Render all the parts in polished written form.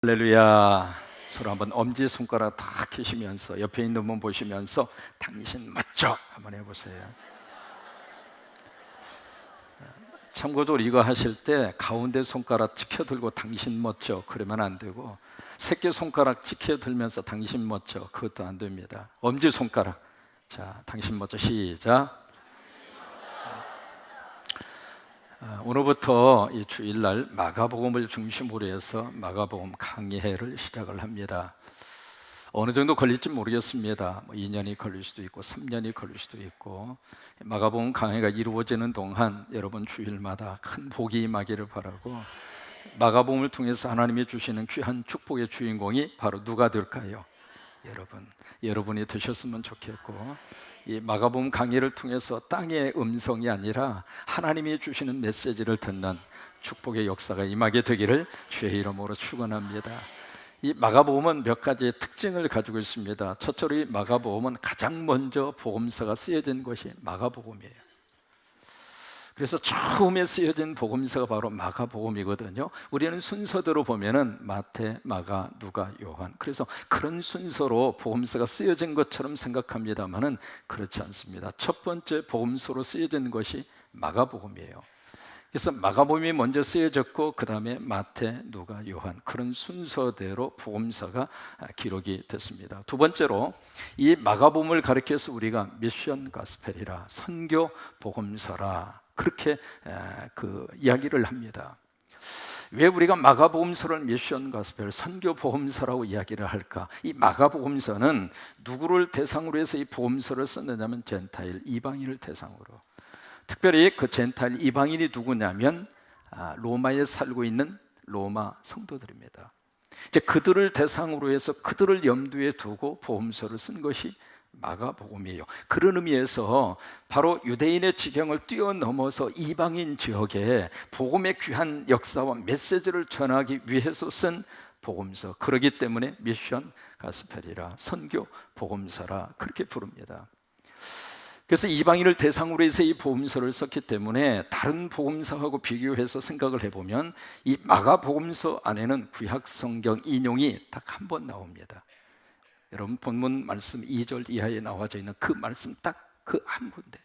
할렐루야. 서로 한번 엄지손가락 탁 켜시면서 옆에 있는 분 보시면서 당신 멋져 한번 해보세요. 참고로 이거 하실 때 가운데 손가락 치켜들고 당신 멋져 그러면 안 되고, 새끼손가락 치켜들면서 당신 멋져 그것도 안 됩니다. 엄지손가락. 자, 당신 멋져 시작. 오늘부터 이 주일날 마가복음을 중심으로 해서 마가복음 강의회를 시작을 합니다. 어느 정도 걸릴지 모르겠습니다. 2년이 걸릴 수도 있고 3년이 걸릴 수도 있고, 마가복음 강의가 이루어지는 동안 여러분 주일마다 큰 복이 임하기를 바라고, 마가복음을 통해서 하나님이 주시는 귀한 축복의 주인공이 바로 누가 될까요? 여러분이 되셨으면 좋겠고, 이 마가복음 강의를 통해서 땅의 음성이 아니라 하나님이 주시는 메시지를 듣는 축복의 역사가 임하게 되기를 주의 이름으로 축원합니다. 이 마가복음은 몇 가지의 특징을 가지고 있습니다. 첫째로 이 마가복음은 가장 먼저 복음서가 쓰여진 것이 마가복음이에요. 그래서 처음에 쓰여진 복음서가 바로 마가복음이거든요. 우리는 순서대로 보면은 마태, 마가, 누가, 요한, 그래서 그런 순서로 복음서가 쓰여진 것처럼 생각합니다만은 그렇지 않습니다. 첫 번째 복음서로 쓰여진 것이 마가복음이에요. 그래서 마가복음이 먼저 쓰여졌고 그 다음에 마태, 누가, 요한, 그런 순서대로 복음서가 기록이 됐습니다. 두 번째로 이 마가복음을 가리켜서 우리가 미션 가스펠이라, 선교 복음서라, 그렇게 이야기를 합니다. 왜 우리가 마가복음서를 미션 가스펠, 선교 복음서라고 이야기를 할까? 이 마가복음서는 누구를 대상으로 해서 이 복음서를 썼느냐면 젠타일, 이방인을 대상으로. 특별히 그 젠타일 이방인이 누구냐면 로마에 살고 있는 로마 성도들입니다. 이제 그들을 대상으로 해서 그들을 염두에 두고 복음서를 쓴 것이 마가복음이에요. 그런 의미에서 바로 유대인의 지경을 뛰어넘어서 이방인 지역에 복음의 귀한 역사와 메시지를 전하기 위해서 쓴 복음서, 그러기 때문에 미션 가스펠이라, 선교 복음서라 그렇게 부릅니다. 그래서 이방인을 대상으로 해서 이 복음서를 썼기 때문에 다른 복음서하고 비교해서 생각을 해보면 이 마가복음서 안에는 구약 성경 인용이 딱 한 번 나옵니다. 여러분 본문 말씀 2절 이하에 나와져 있는 그 말씀 딱 그 한 군데.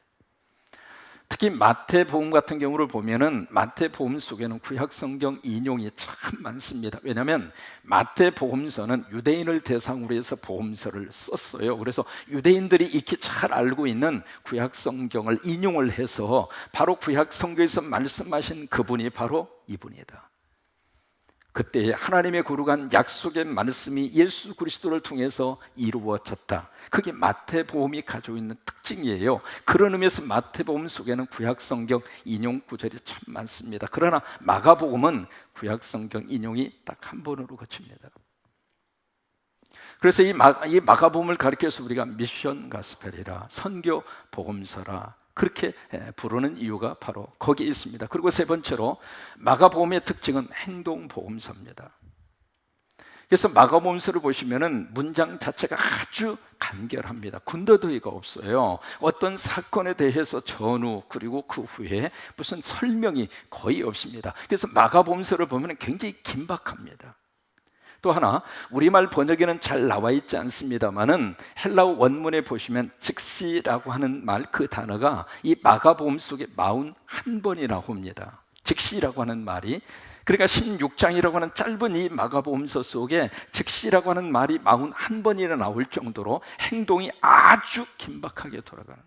특히 마태복음 같은 경우를 보면은 마태복음 속에는 구약 성경 인용이 참 많습니다. 왜냐하면 마태복음서는 유대인을 대상으로 해서 복음서를 썼어요. 그래서 유대인들이 익히 잘 알고 있는 구약 성경을 인용을 해서 바로 구약 성경에서 말씀하신 그분이 바로 이분이다. 그때 하나님의 거룩한 약속의 말씀이 예수 그리스도를 통해서 이루어졌다. 그게 마태복음이 가지고 있는 특징이에요. 그런 의미에서 마태복음 속에는 구약 성경 인용 구절이 참 많습니다. 그러나 마가복음은 구약 성경 인용이 딱 한 번으로 그칩니다. 그래서 이 마가복음을 가리켜서 우리가 미션 가스펠이라, 선교 복음서라 그렇게 부르는 이유가 바로 거기에 있습니다. 그리고 세 번째로 마가복음의 특징은 행동복음서입니다. 그래서 마가복음서를 보시면은 문장 자체가 아주 간결합니다. 군더더기가 없어요. 어떤 사건에 대해서 전후 그리고 그 후에 무슨 설명이 거의 없습니다. 그래서 마가복음서를 보면 굉장히 긴박합니다. 또 하나, 우리말 번역에는 잘 나와 있지 않습니다만은 헬라어 원문에 보시면 즉시라고 하는 말, 그 단어가 이 마가복음 속에 41번이 나옵니다. 즉시라고 하는 말이, 그러니까 16장이라고 하는 짧은 이 마가복음서 속에 즉시라고 하는 말이 41번이나 나올 정도로 행동이 아주 긴박하게 돌아가는.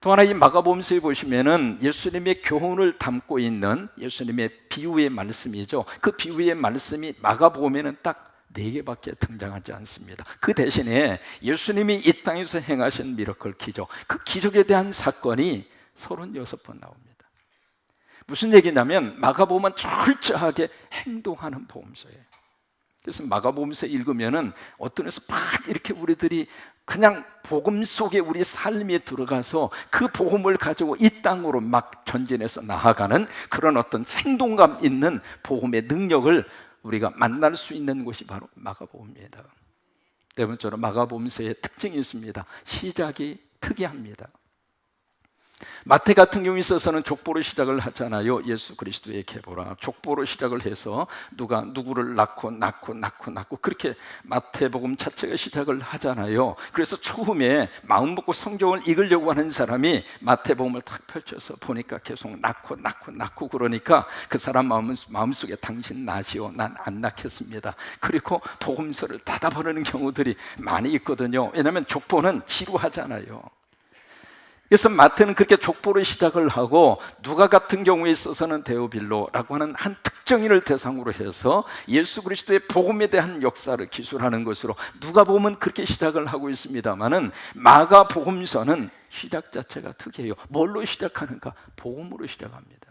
또 하나, 이 마가복음서에 보시면은 예수님의 교훈을 담고 있는 예수님의 비유의 말씀이죠. 그 비유의 말씀이 마가복음에는 딱 4개밖에 등장하지 않습니다. 그 대신에 예수님이 이 땅에서 행하신 미러클 기적, 그 기적에 대한 사건이 36번 나옵니다. 무슨 얘기냐면 마가복음은 철저하게 행동하는 복음서예요. 그래서 마가복음서 읽으면은 어떤 데서 막 이렇게 우리들이 그냥 복음 속에 우리 삶에 들어가서 그 복음을 가지고 이 땅으로 막 전진해서 나아가는 그런 어떤 생동감 있는 복음의 능력을 우리가 만날 수 있는 곳이 바로 마가복음입니다. 네 번째로 마가복음서의 특징이 있습니다. 시작이 특이합니다. 마태 같은 경우에 있어서는 족보로 시작을 하잖아요. 예수 그리스도의 계보라. 족보로 시작을 해서 누가 누구를 낳고 그렇게 마태복음 자체가 시작을 하잖아요. 그래서 처음에 마음 먹고 성경을 읽으려고 하는 사람이 마태복음을 탁 펼쳐서 보니까 계속 낳고 그러니까 그 사람 마음속에 당신 낳으시오, 난 안 낳겠습니다. 그리고 복음서를 닫아버리는 경우들이 많이 있거든요. 왜냐하면 족보는 지루하잖아요. 그래서 마태는 그렇게 족보로 시작을 하고, 누가 같은 경우에 있어서는 데오빌로라고 하는 한 특정인을 대상으로 해서 예수 그리스도의 복음에 대한 역사를 기술하는 것으로 누가복음은 그렇게 시작을 하고 있습니다만은 마가복음서는 시작 자체가 특이해요. 뭘로 시작하는가? 복음으로 시작합니다.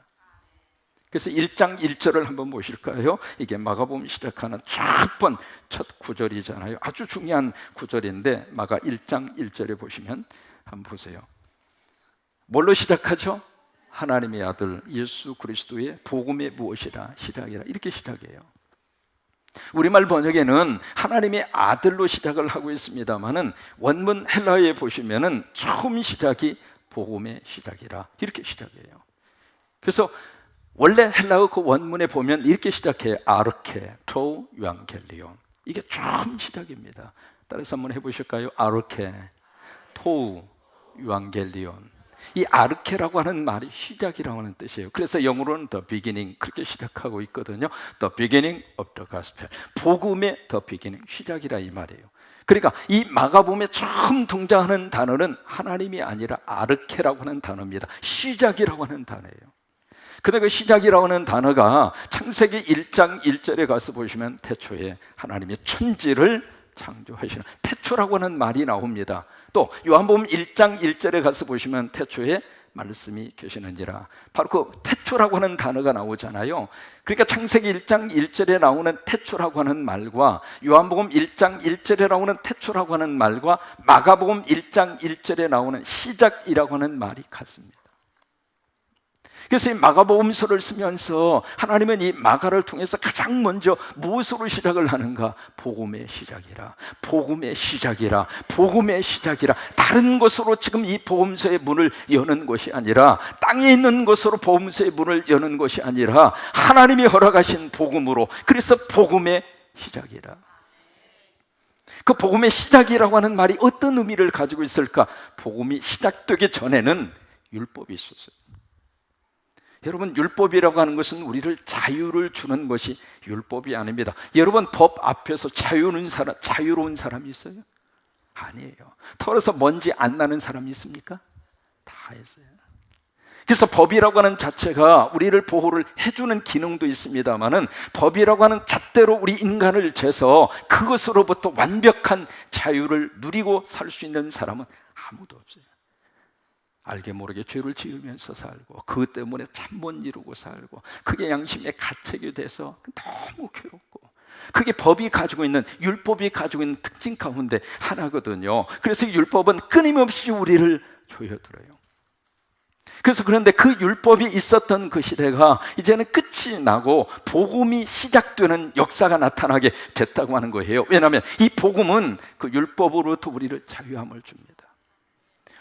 그래서 1장 1절을 한번 보실까요? 이게 마가복음 시작하는 첫 구절이잖아요. 아주 중요한 구절인데 마가 1장 1절에 보시면 한번 보세요. 뭘로 시작하죠? 하나님의 아들 예수 그리스도의 복음의 무엇이라 시작이라, 이렇게 시작해요. 우리말 번역에는 하나님의 아들로 시작을 하고 있습니다만은 원문 헬라어에 보시면은 처음 시작이 복음의 시작이라, 이렇게 시작해요. 그래서 원래 헬라어 그 원문에 보면 이렇게 시작해요. 아르케 토 유앙겔리온. 이게 처음 시작입니다. 따라서 한번 해보실까요? 아르케 토 유앙겔리온. 이 아르케라고 하는 말이 시작이라고 하는 뜻이에요. 그래서 영어로는 the beginning, 그렇게 시작하고 있거든요. The beginning of the gospel. 복음의 the beginning, 시작이라 이 말이에요. 그러니까 이 마가복음에 처음 등장하는 단어는 하나님이 아니라 아르케라고 하는 단어입니다. 시작이라고 하는 단어예요. 근데 그 시작이라고 하는 단어가 창세기 1장 1절에 가서 보시면 태초에 하나님이 천지를 창조하시는, 태초라고 하는 말이 나옵니다. 또 요한복음 1장 1절에 가서 보시면 태초에 말씀이 계시는지라, 바로 그 태초라고 하는 단어가 나오잖아요. 그러니까 창세기 1장 1절에 나오는 태초라고 하는 말과 요한복음 1장 1절에 나오는 태초라고 하는 말과 마가복음 1장 1절에 나오는 시작이라고 하는 말이 같습니다. 그래서 이 마가복음서를 쓰면서 하나님은 이 마가를 통해서 가장 먼저 무엇으로 시작을 하는가? 복음의 시작이라, 복음의 시작이라, 복음의 시작이라. 다른 것으로 지금 이 복음서의 문을 여는 것이 아니라, 땅에 있는 것으로 복음서의 문을 여는 것이 아니라 하나님이 허락하신 복음으로, 그래서 복음의 시작이라. 그 복음의 시작이라고 하는 말이 어떤 의미를 가지고 있을까? 복음이 시작되기 전에는 율법이 있었어요. 여러분, 율법이라고 하는 것은 우리를 자유를 주는 것이 율법이 아닙니다. 여러분, 법 앞에서 자유로운 사람이 있어요? 아니에요. 털어서 먼지 안 나는 사람이 있습니까? 다 있어요. 그래서 법이라고 하는 자체가 우리를 보호를 해주는 기능도 있습니다만은, 법이라고 하는 잣대로 우리 인간을 재서 그것으로부터 완벽한 자유를 누리고 살 수 있는 사람은 아무도 없어요. 알게 모르게 죄를 지으면서 살고, 그것 때문에 잠 못 이루고 살고, 그게 양심의 가책이 돼서 너무 괴롭고, 그게 법이 가지고 있는, 율법이 가지고 있는 특징 가운데 하나거든요. 그래서 율법은 끊임없이 우리를 조여들어요. 그래서 그런데 그 율법이 있었던 그 시대가 이제는 끝이 나고 복음이 시작되는 역사가 나타나게 됐다고 하는 거예요. 왜냐하면 이 복음은 그 율법으로부터 우리를 자유함을 줍니다.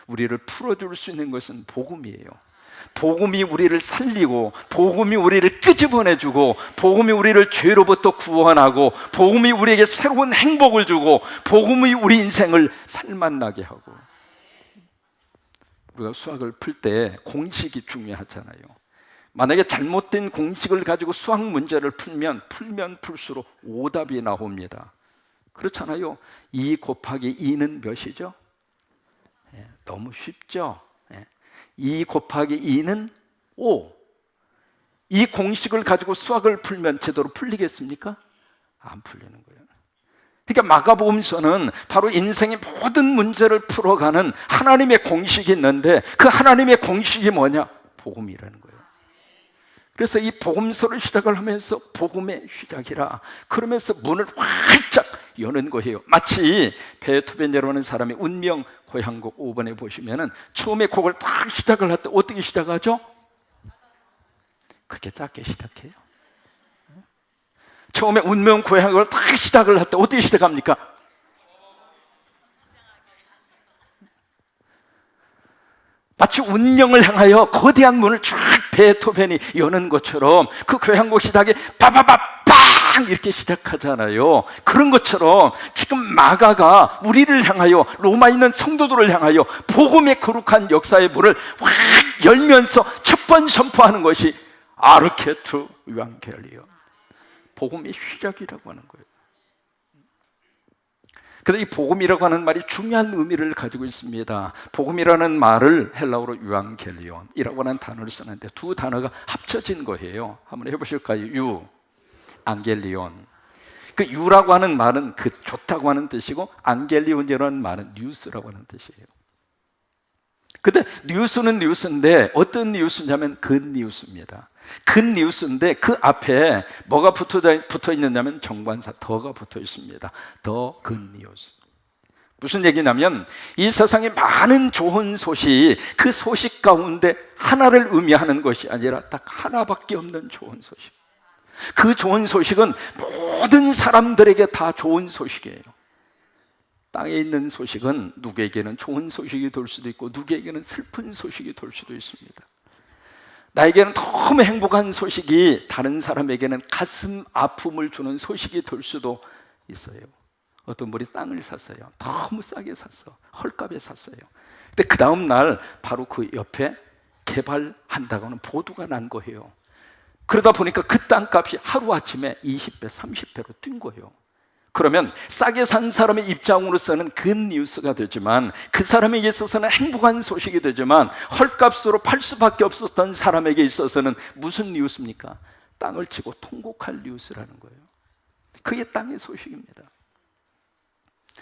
우리를 풀어줄 수 있는 것은 복음이에요. 복음이 우리를 살리고, 복음이 우리를 끄집어내주고, 복음이 우리를 죄로부터 구원하고, 복음이 우리에게 새로운 행복을 주고, 복음이 우리 인생을 살맛나게 하고. 우리가 수학을 풀 때 공식이 중요하잖아요. 만약에 잘못된 공식을 가지고 수학 문제를 풀면 풀수록 오답이 나옵니다. 그렇잖아요. 2 곱하기 2는 몇이죠? 너무 쉽죠? 2 곱하기 2는 5. 이 공식을 가지고 수학을 풀면 제대로 풀리겠습니까? 안 풀리는 거예요. 그러니까 마가복음서는 바로 인생의 모든 문제를 풀어가는 하나님의 공식이 있는데, 그 하나님의 공식이 뭐냐? 복음이라는 거예요. 그래서 이 복음서를 시작을 하면서 복음의 시작이라, 그러면서 문을 활짝 여는 거예요. 마치 베토벤이라는 사람의 운명 고향곡 5번에 보시면은 처음에 곡을 딱 시작을 할 때 어떻게 시작하죠? 그렇게 짧게 시작해요. 처음에 운명 고향곡을 딱 시작을 할 때 어떻게 시작합니까? 마치 운명을 향하여 거대한 문을 쫙 베토벤이 여는 것처럼 그 교향곡 시작이 빠바바빵 이렇게 시작하잖아요. 그런 것처럼 지금 마가가 우리를 향하여, 로마에 있는 성도들을 향하여 복음의 거룩한 역사의 문을 확 열면서 첫 번 선포하는 것이 아르케투 유앙겔리온, 복음의 시작이라고 하는 거예요. 그런데 이 복음이라고 하는 말이 중요한 의미를 가지고 있습니다. 복음이라는 말을 헬라어로 유앙겔리온이라고 하는 단어를 쓰는데 두 단어가 합쳐진 거예요. 한번 해보실까요? 유, 앙겔리온. 그 유라고 하는 말은 그 좋다고 하는 뜻이고, 앙겔리온이라는 말은 뉴스라고 하는 뜻이에요. 근데 뉴스는 뉴스인데 어떤 뉴스냐면 굿뉴스입니다. 굿뉴스인데 그 앞에 뭐가 붙어 있느냐면 정관사 더가 붙어 있습니다. 더 굿뉴스. 무슨 얘기냐면 이 세상에 많은 좋은 소식, 그 소식 가운데 하나를 의미하는 것이 아니라 딱 하나밖에 없는 좋은 소식. 그 좋은 소식은 모든 사람들에게 다 좋은 소식이에요. 땅에 있는 소식은 누구에게는 좋은 소식이 될 수도 있고 누구에게는 슬픈 소식이 될 수도 있습니다. 나에게는 너무 행복한 소식이 다른 사람에게는 가슴 아픔을 주는 소식이 될 수도 있어요. 어떤 분이 땅을 샀어요. 너무 싸게 샀어. 헐값에 샀어요. 근데 그 다음 날 바로 그 옆에 개발한다고는 보도가 난 거예요. 그러다 보니까 그 땅값이 하루아침에 20배, 30배로 뛴 거예요. 그러면 싸게 산 사람의 입장으로서는 굿뉴스가 되지만, 그 사람에게 있어서는 행복한 소식이 되지만, 헐값으로 팔 수밖에 없었던 사람에게 있어서는 무슨 뉴스입니까? 땅을 치고 통곡할 뉴스라는 거예요. 그게 땅의 소식입니다.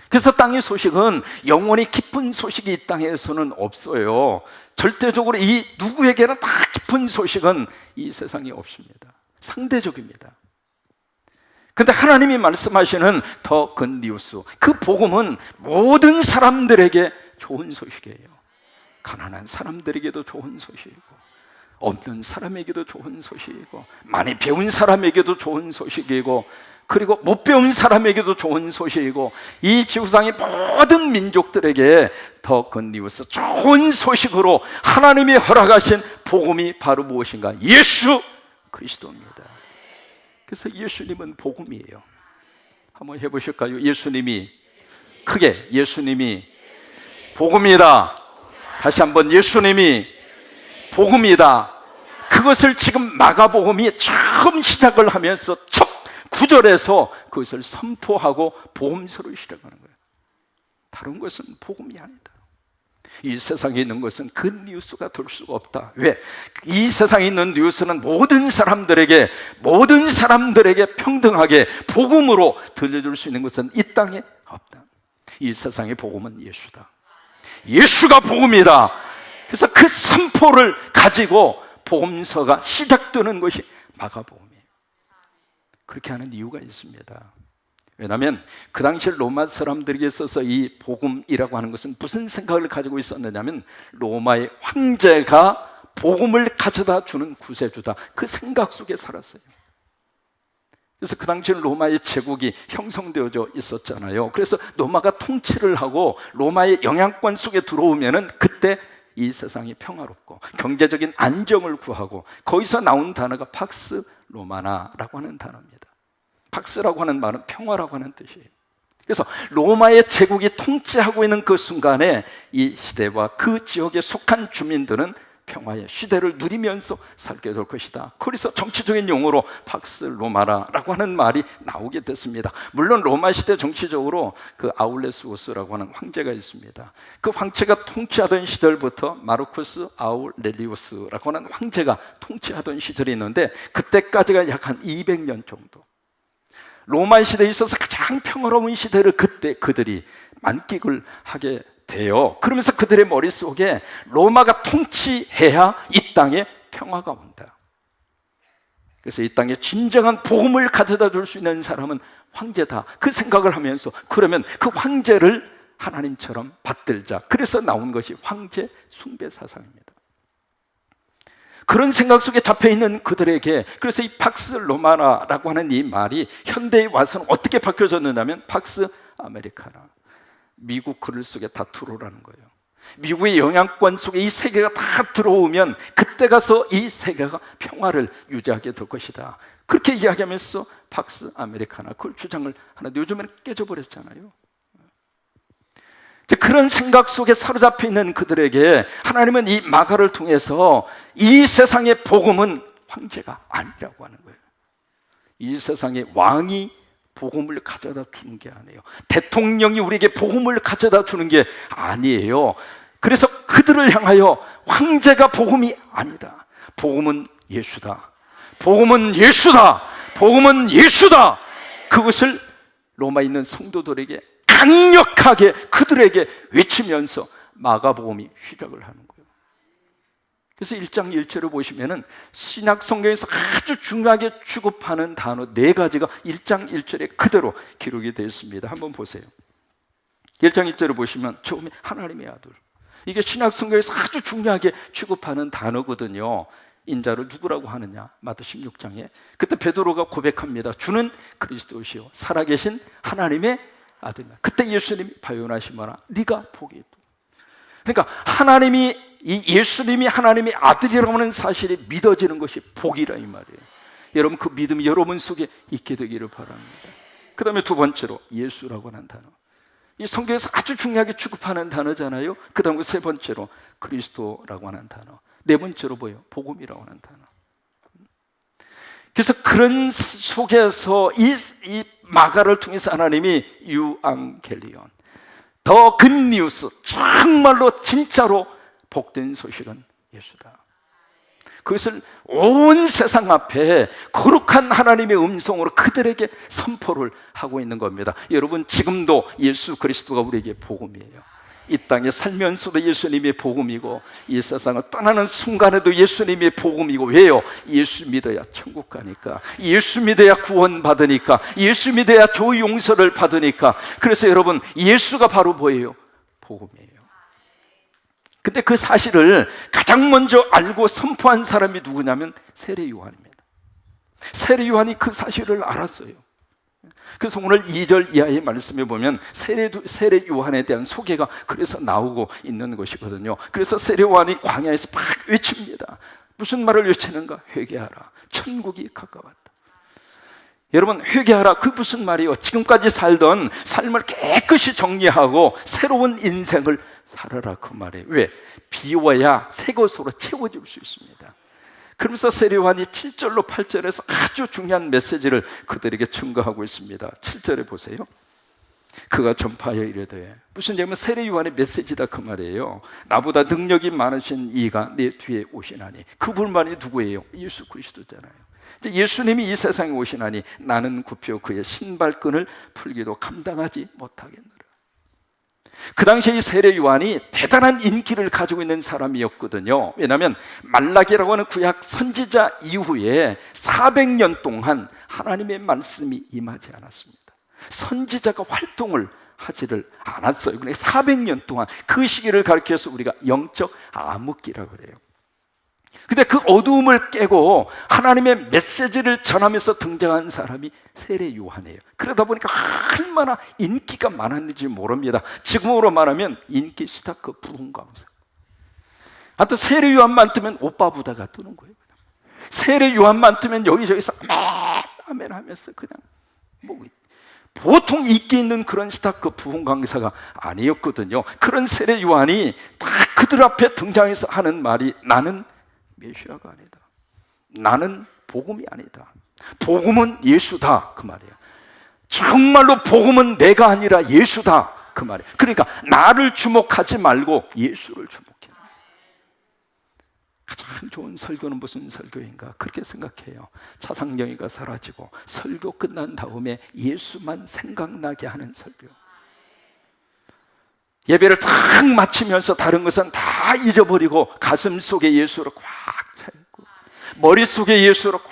그래서 땅의 소식은 영원히 기쁜 소식이 이 땅에서는 없어요. 절대적으로 이 누구에게나 다 기쁜 소식은 이 세상에 없습니다. 상대적입니다. 근데 하나님이 말씀하시는 더 굿뉴스, 그 복음은 모든 사람들에게 좋은 소식이에요. 가난한 사람들에게도 좋은 소식이고, 없는 사람에게도 좋은 소식이고, 많이 배운 사람에게도 좋은 소식이고, 그리고 못 배운 사람에게도 좋은 소식이고, 이 지구상의 모든 민족들에게 더 굿뉴스, 좋은 소식으로 하나님이 허락하신 복음이 바로 무엇인가? 예수 그리스도입니다. 그래서 예수님은 복음이에요. 한번 해보실까요? 예수님이, 크게 예수님이 복음이다. 다시 한번 예수님이 복음이다. 그것을 지금 마가복음이 처음 시작을 하면서 첫 구절에서 그것을 선포하고 복음서로 시작하는 거예요. 다른 것은 복음이 아니다. 이 세상에 있는 것은 그 뉴스가 될 수가 없다. 왜? 이 세상에 있는 뉴스는 모든 사람들에게 평등하게 복음으로 들려줄 수 있는 것은 이 땅에 없다. 이 세상의 복음은 예수다. 예수가 복음이다. 그래서 그 선포를 가지고 복음서가 시작되는 것이 마가복음이에요. 그렇게 하는 이유가 있습니다. 왜냐하면 그 당시 로마 사람들에게 있어서 이 복음이라고 하는 것은 무슨 생각을 가지고 있었느냐면, 로마의 황제가 복음을 가져다 주는 구세주다, 그 생각 속에 살았어요. 그래서 그 당시는 로마의 제국이 형성되어져 있었잖아요. 그래서 로마가 통치를 하고 로마의 영향권 속에 들어오면은 그때 이 세상이 평화롭고 경제적인 안정을 구하고, 거기서 나온 단어가 팍스 로마나라고 하는 단어입니다. 팍스라고 하는 말은 평화라고 하는 뜻이에요. 그래서 로마의 제국이 통치하고 있는 그 순간에 이 시대와 그 지역에 속한 주민들은 평화의 시대를 누리면서 살게 될 것이다. 그래서 정치적인 용어로 팍스 로마라라고 하는 말이 나오게 됐습니다. 물론 로마 시대 정치적으로 그 아울레스우스라고 하는 황제가 있습니다. 그 황제가 통치하던 시절부터 마르쿠스 아울렐리우스라고 하는 황제가 통치하던 시절이 있는데, 그때까지가 약 한 200년 정도, 로마 시대에 있어서 가장 평화로운 시대를 그때 그들이 만끽을 하게 돼요. 그러면서 그들의 머릿속에 로마가 통치해야 이 땅에 평화가 온다. 그래서 이 땅에 진정한 복음을 가져다 줄 수 있는 사람은 황제다, 그 생각을 하면서, 그러면 그 황제를 하나님처럼 받들자. 그래서 나온 것이 황제 숭배 사상입니다. 그런 생각 속에 잡혀있는 그들에게, 그래서 이 팍스 로마나라고 하는 이 말이 현대에 와서는 어떻게 바뀌어졌느냐면 팍스 아메리카나, 미국 글 속에 다 들어오라는 거예요. 미국의 영향권 속에 이 세계가 다 들어오면 그때 가서 이 세계가 평화를 유지하게 될 것이다. 그렇게 이야기하면서 팍스 아메리카나 그걸 주장을 하는데 요즘에는 깨져버렸잖아요. 그런 생각 속에 사로잡혀 있는 그들에게 하나님은 이 마가를 통해서 이 세상의 복음은 황제가 아니라고 하는 거예요. 이 세상의 왕이 복음을 가져다 주는 게 아니에요. 대통령이 우리에게 복음을 가져다 주는 게 아니에요. 그래서 그들을 향하여 황제가 복음이 아니다. 복음은 예수다. 복음은 예수다. 복음은 예수다. 그것을 로마에 있는 성도들에게 강력하게 그들에게 외치면서 마가복음이 시작을 하는 거예요. 그래서 1장 1절을 보시면은 신약 성경에서 아주 중요하게 취급하는 단어 4가지가 1장 1절에 그대로 기록이 되어 있습니다. 한번 보세요. 1장 1절을 보시면 처음에 하나님의 아들, 이게 신약 성경에서 아주 중요하게 취급하는 단어거든요. 인자를 누구라고 하느냐? 마태 16장에 그때 베드로가 고백합니다. 주는 그리스도시요 살아계신 하나님의 아들이다. 그때 예수님이 발견하시거나 네가 복이 있다. 그러니까 하나님이 이 예수님이 하나님의 아들이라고 하는 사실이 믿어지는 것이 복이라 이 말이에요. 여러분 그 믿음이 여러분 속에 있게 되기를 바랍니다. 그 다음에 두 번째로 예수라고 하는 단어, 이 성경에서 아주 중요하게 취급하는 단어잖아요. 그 다음에 세 번째로 그리스도라고 하는 단어, 네 번째로 뭐예요? 복음이라고 하는 단어. 그래서 그런 속에서 이 마가를 통해서 하나님이 유앙겔리온, 더 굿뉴스, 정말로 진짜로 복된 소식은 예수다. 그것을 온 세상 앞에 거룩한 하나님의 음성으로 그들에게 선포를 하고 있는 겁니다. 여러분 지금도 예수 그리스도가 우리에게 복음이에요. 이 땅에 살면서도 예수님의 복음이고 이 세상을 떠나는 순간에도 예수님의 복음이고, 왜요? 예수 믿어야 천국 가니까, 예수 믿어야 구원 받으니까, 예수 믿어야 조 용서를 받으니까. 그래서 여러분 예수가 바로 뭐예요? 복음이에요. 근데 그 사실을 가장 먼저 알고 선포한 사람이 누구냐면 세례 요한입니다. 세례 요한이 그 사실을 알았어요. 그래서 오늘 2절 이하의 말씀에 보면 세례 요한에 대한 소개가 그래서 나오고 있는 것이거든요. 그래서 세례 요한이 광야에서 막 외칩니다. 무슨 말을 외치는가? 회개하라, 천국이 가까웠다. 여러분 회개하라, 그 무슨 말이에요? 지금까지 살던 삶을 깨끗이 정리하고 새로운 인생을 살아라, 그 말이에요. 왜? 비워야 새 것으로 채워질 수 있습니다. 그러면서 세례 요한이 7절로 8절에서 아주 중요한 메시지를 그들에게 증거하고 있습니다. 7절에 보세요. 그가 전파하여 이르되, 무슨 얘기냐면 세례 요한의 메시지다 그 말이에요. 나보다 능력이 많으신 이가 내 뒤에 오시나니, 그분만이 누구예요? 예수 그리스도잖아요. 예수님이 이 세상에 오시나니 나는 굽혀 그의 신발끈을 풀기도 감당하지 못하겠노라. 그 당시에 이 세례 요한이 대단한 인기를 가지고 있는 사람이었거든요. 왜냐하면 말라기라고 하는 구약 선지자 이후에 400년 동안 하나님의 말씀이 임하지 않았습니다. 선지자가 활동을 하지를 않았어요. 그러니까 400년 동안, 그 시기를 가리켜서 우리가 영적 암흑기라고 그래요. 근데 그 어두움을 깨고 하나님의 메시지를 전하면서 등장한 사람이 세례 요한이에요. 그러다 보니까 얼마나 인기가 많았는지 모릅니다. 지금으로 말하면 인기 스타크 부흥 강사. 하여튼 세례 요한만 뜨면 오빠 부다가 뜨는 거예요. 세례 요한만 뜨면 여기저기서 아멘 아멘 하면서 그냥 뭐 보통 인기 있는 그런 스타크 부흥 강사가 아니었거든요. 그런 세례 요한이 딱 그들 앞에 등장해서 하는 말이, 나는 메시아가 아니다, 나는 복음이 아니다, 복음은 예수다, 그 말이에요. 정말로 복음은 내가 아니라 예수다, 그 말이에요. 그러니까 나를 주목하지 말고 예수를 주목해. 가장 좋은 설교는 무슨 설교인가? 그렇게 생각해요. 차상경이가 사라지고 설교 끝난 다음에 예수만 생각나게 하는 설교. 예배를 탁 마치면서 다른 것은 다 잊어버리고 가슴 속에 예수로 꽉 차 있고, 머릿속에 예수로 꽉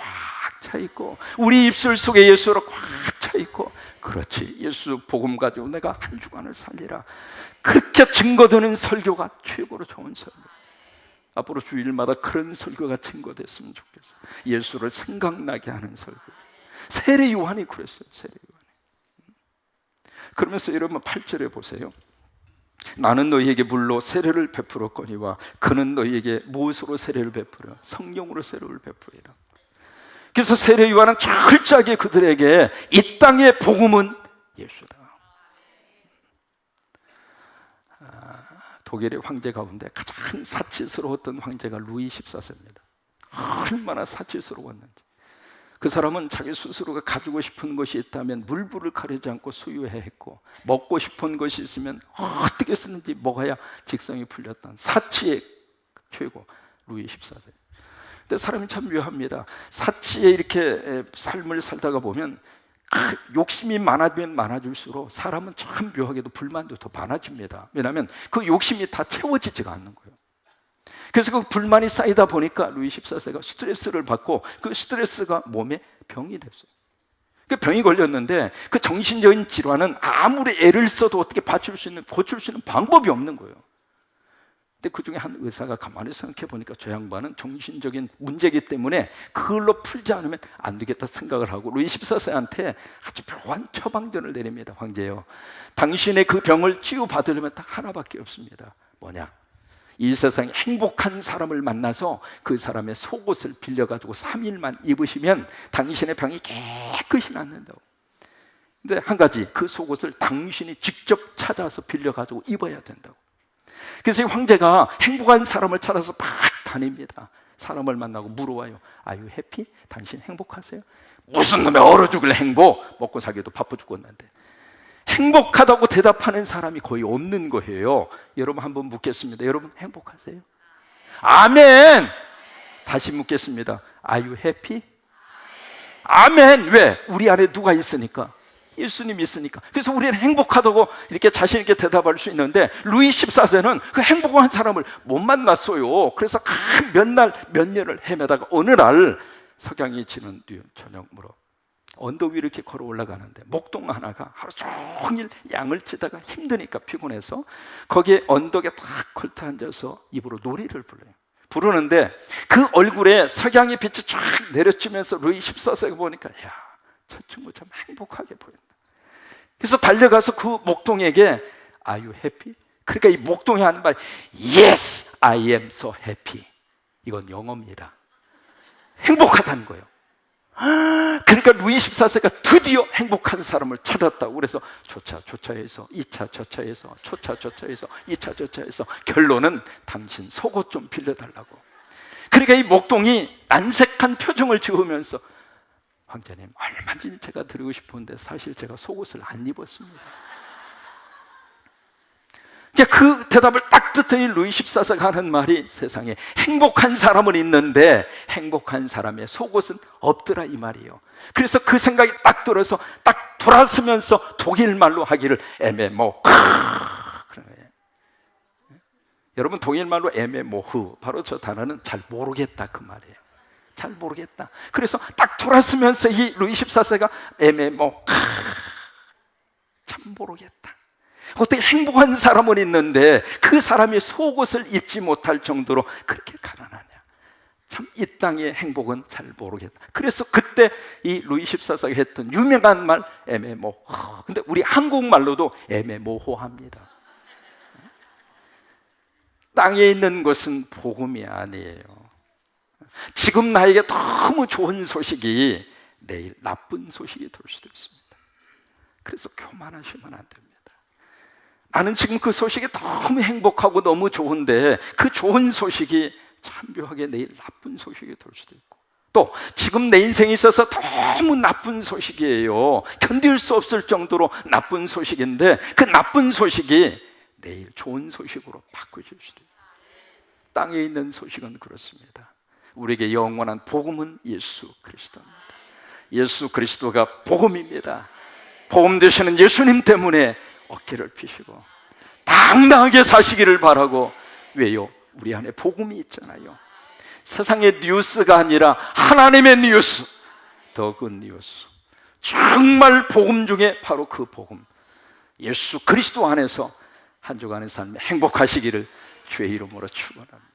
차 있고, 우리 입술 속에 예수로 꽉 차 있고, 그렇지, 예수 복음 가지고 내가 한 주간을 살리라, 그렇게 증거되는 설교가 최고로 좋은 설교. 앞으로 주일마다 그런 설교가 증거됐으면 좋겠어요. 예수를 생각나게 하는 설교. 세례 요한이 그랬어요. 세례 요한이. 그러면서 여러분 8절에 보세요. 나는 너희에게 물로 세례를 베풀었거니와 그는 너희에게 무엇으로 세례를 베풀어? 성령으로 세례를 베풀이라. 그래서 세례 요한은 철저하게 그들에게 이 땅의 복음은 예수다. 독일의 황제 가운데 가장 사치스러웠던 황제가 루이 14세입니다. 얼마나 사치스러웠는지. 그 사람은 자기 스스로가 가지고 싶은 것이 있다면 물불을 가리지 않고 소유해야 했고, 먹고 싶은 것이 있으면 어떻게 쓰는지 먹어야 직성이 풀렸던 사치의 최고 루이 14세. 근데 사람이 참 묘합니다. 사치에 이렇게 삶을 살다가 보면 욕심이 많아지면 많아질수록 사람은 참 묘하게도 불만도 더 많아집니다. 왜냐하면 그 욕심이 다 채워지지가 않는 거예요. 그래서 그 불만이 쌓이다 보니까 루이 14세가 스트레스를 받고 그 스트레스가 몸에 병이 됐어요. 그 병이 걸렸는데 그 정신적인 질환은 아무리 애를 써도 어떻게 고칠 수 있는 방법이 없는 거예요. 근데 그 중에 한 의사가 가만히 생각해 보니까 저 양반은 정신적인 문제이기 때문에 그걸로 풀지 않으면 안 되겠다 생각을 하고 루이 14세한테 아주 묘한 처방전을 내립니다. 황제요, 당신의 그 병을 치유받으려면 딱 하나밖에 없습니다. 뭐냐? 이 세상에 행복한 사람을 만나서 그 사람의 속옷을 빌려가지고 3일만 입으시면 당신의 병이 깨끗이 낫는다고. 근데 한 가지, 그 속옷을 당신이 직접 찾아서 빌려가지고 입어야 된다고. 그래서 이 황제가 행복한 사람을 찾아서 막 다닙니다. 사람을 만나고 물어와요. Are you happy? 당신 행복하세요? 무슨 놈의 얼어 죽을 행복, 먹고 살기도 바빠 죽겠는데. 행복하다고 대답하는 사람이 거의 없는 거예요. 여러분 한번 묻겠습니다. 여러분 행복하세요? 아멘. 다시 묻겠습니다. Are you happy? 아멘. 왜? 우리 안에 누가 있으니까? 예수님이 있으니까. 그래서 우리는 행복하다고 이렇게 자신 있게 대답할 수 있는데 루이 14세는 그 행복한 사람을 못 만났어요. 그래서 몇 년을 헤매다가 어느 날 석양이 지는 뒤 저녁으로 언덕 위로 이렇게 걸어 올라가는데 목동 하나가 하루 종일 양을 치다가 힘드니까 피곤해서 거기에 언덕에 탁 걸터 앉아서 입으로 노래를 불러요. 부르는데 그 얼굴에 석양의 빛이 쫙 내려치면서 루이 14세가 보니까 야, 저 친구 참 행복하게 보인다. 그래서 달려가서 그 목동에게 Are you happy? 그러니까 이 목동이 하는 말 Yes, I am so happy. 이건 영어입니다. 행복하다는 거예요. 그러니까 루이 14세가 드디어 행복한 사람을 찾았다고. 그래서 조차해서 2차 조차해서 조차해서 2차 조차해서 결론은 당신 속옷 좀 빌려달라고. 그러니까 이 목동이 안색한 표정을 지으면서 황제님, 얼마든지 제가 드리고 싶은데 사실 제가 속옷을 안 입었습니다. 그 대답을 딱 듣더니 루이 14세가 하는 말이 세상에 행복한 사람은 있는데 행복한 사람의 속옷은 없더라 이 말이에요. 그래서 그 생각이 딱 들어서 딱 돌아서면서 독일 말로 하기를 에메모 여러분 독일 말로 에메모흐 바로 저 단어는 잘 모르겠다 그 말이에요. 잘 모르겠다. 그래서 딱 돌아서면서 이 루이 14세가 에메모 참 모르겠다. 어떻게 행복한 사람은 있는데 그 사람이 속옷을 입지 못할 정도로 그렇게 가난하냐. 참 이 땅의 행복은 잘 모르겠다. 그래서 그때 이 루이 14세가 했던 유명한 말 에메모. 근데 우리 한국말로도 에메모호합니다. 땅에 있는 것은 복음이 아니에요. 지금 나에게 너무 좋은 소식이 내일 나쁜 소식이 될 수도 있습니다. 그래서 교만하시면 안 됩니다. 나는 지금 그 소식이 너무 행복하고 너무 좋은데 그 좋은 소식이 참 묘하게 내일 나쁜 소식이 될 수도 있고, 또 지금 내 인생에 있어서 너무 나쁜 소식이에요. 견딜 수 없을 정도로 나쁜 소식인데 그 나쁜 소식이 내일 좋은 소식으로 바꿔질 수도 있고. 땅에 있는 소식은 그렇습니다. 우리에게 영원한 복음은 예수 그리스도입니다. 예수 그리스도가 복음입니다. 복음 되시는 예수님 때문에 어깨를 펴시고 당당하게 사시기를 바라고. 왜요? 우리 안에 복음이 있잖아요. 세상의 뉴스가 아니라 하나님의 뉴스, 더 굿 뉴스. 정말 복음 중에 바로 그 복음, 예수 그리스도 안에서 한 주간의 삶에 행복하시기를 주의 이름으로 축원합니다.